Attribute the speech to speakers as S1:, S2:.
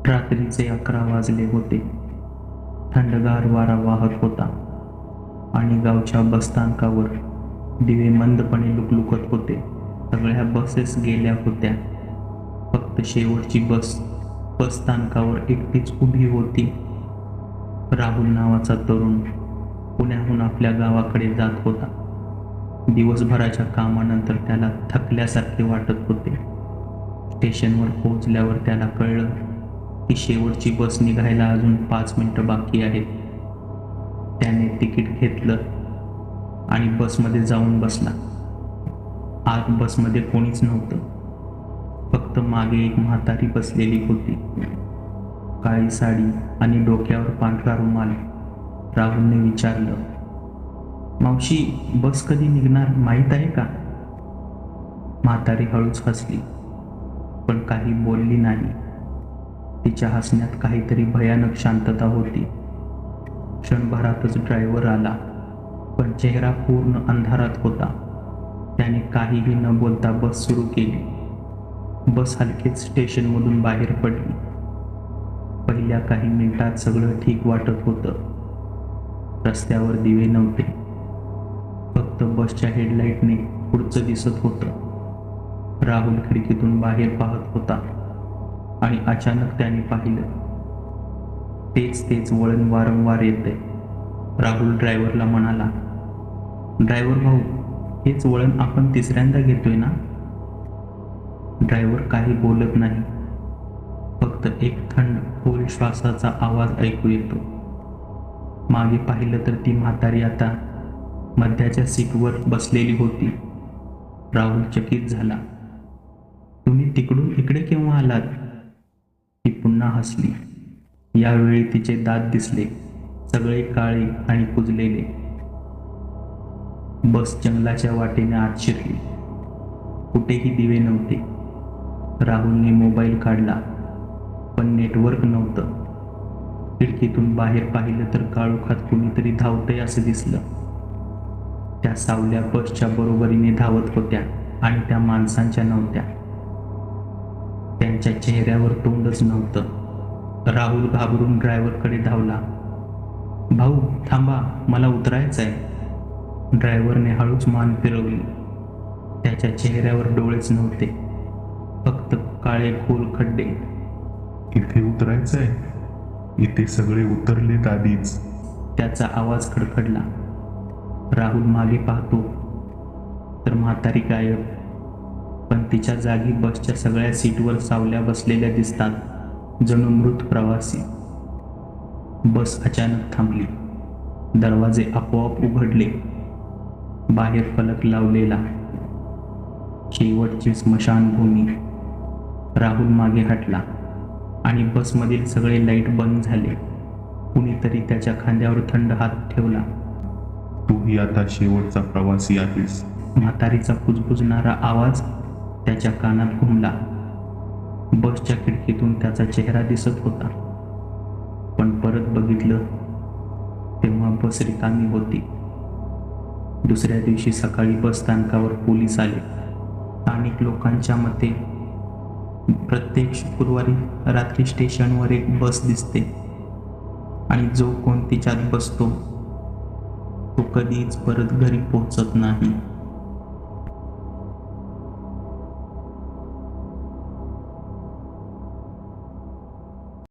S1: रात्रीचे 11 वाजले होते. थंडगार वारा वाहत होता आणि गावच्या बसस्थानकावर दिवे मंदपणे लुकलुकत होते. सगळ्या बसेस गेल्या होत्या. फक्त शेवटची बसस्थानकावर एकटीच उभी होती. राहुल नावाचा तरुण पुण्याहून आपल्या गावाकडे जात होता. दिवसभराच्या कामानंतर त्याला थकल्यासारखे वाटत होते. स्टेशनवर पोहोचल्यावर त्याला कळलं की शेवटची बस निघायला अजून 5 मिनिटं बाकी आहेत. त्याने तिकीट घेतलं आणि बसमध्ये जाऊन बसला. आत बसमध्ये कोणीच नव्हतं. फक्त मागे एक म्हातारी बसलेली होती. काळी साडी आणि डोक्यावर पांढरा रुमाल. राहुलने विचारलं, मावशी, बस कधी निघणार माहीत आहे का? म्हातारी हळूच हसली, पण काही बोलली नाही. तिच्या हसण्यात काहीतरी भयानक शांतता होती. क्षणभरातच ड्रायव्हर आला, पण चेहरा पूर्ण अंधारात होता. त्याने काहीही न बोलता बस सुरू केली. बस हलकेच स्टेशनमधून बाहेर पडली. पहिल्या काही मिनिटात सगळं ठीक वाटत होतं. रस्त्यावर दिवे नव्हते. फक्त बसच्या हेडलाईटने पुढचं दिसत होतं. राहुल खिडकीतून बाहेर पाहत होता आणि अचानक त्याने पाहिलं, तेच वळण वारंवार येते. राहुल ड्रायव्हरला म्हणाला, ड्रायव्हर भाऊ, हेच वळण आपण तिसऱ्यांदा घेतोय ना? ड्रायव्हर काही बोलत नाही. फक्त एक थंड खोल श्वासाचा आवाज ऐकू येतो. मागे पाहिलं तर ती म्हातारी आता मध्याच्या सीटवर बसलेली होती. राहुल चकित झाला. तुम्ही तिकडून इकडे केव्हा आलात? ती पुन्हा हसली. यावेळी तिचे दात दिसले, सगळे काळे आणि कुजलेले. बस जंगलाच्या वाटेने आत शिरली. कुठेही दिवे नव्हते. राहुलने मोबाईल काढला, पण नेटवर्क नव्हतं. खिडकीतून बाहेर पाहिलं तर काळोखात कुणीतरी धावतंय असं दिसलं. त्या सावल्या बसच्या बरोबरीने धावत होत्या आणि त्या माणसांच्या नव्हत्या. त्यांच्या चेहऱ्यावर तोंडच नव्हतं. राहुल घाबरून ड्रायव्हरकडे धावला. भाऊ थांबा, मला उतरायचंय. ड्रायव्हरने हळूच मान फिरवली. त्याच्या चेहऱ्यावर डोळेच नव्हते, फक्त काळे खोल खड्डे.
S2: इथे उतरायचंय? इथे सगळे उतरलेत आधीच.
S1: त्याचा आवाज खडखडला. राहुल मागे पाहतो तर म्हातारी गायब, पण तिच्या जागी बसच्या सगळ्या सीटवर सावल्या बसलेल्या दिसतात, जणू मृत प्रवासी. बस अचानक थांबली. दरवाजे आपोआप उघडले. बाहेर फलक लावलेला, शेवटची स्मशानभूमी. राहुल मागे हटला आणि बसमधील सगळे लाईट बंद झाले. कुणीतरी त्याच्या खांद्यावर थंड हात ठेवला.
S2: तूही आता शेवटचा प्रवासी आहेस.
S1: म्हातारीचा कुजबुजणारा आवाज त्याच्या कानात घुमला. बसच्या खिडकीतून त्याचा चेहरा दिसत होता, पण परत बघितलं तेव्हा बस रिकामी होती. दुसऱ्या दिवशी सकाळी बस स्थानकावर पोलीस आले. स्थानिक लोकांच्या मते प्रत्येक शुक्रवारी रात्री स्टेशनवर एक बस दिसते आणि जो कोण तिच्यात बसतो तो कधीच परत घरी पोहोचत नाही.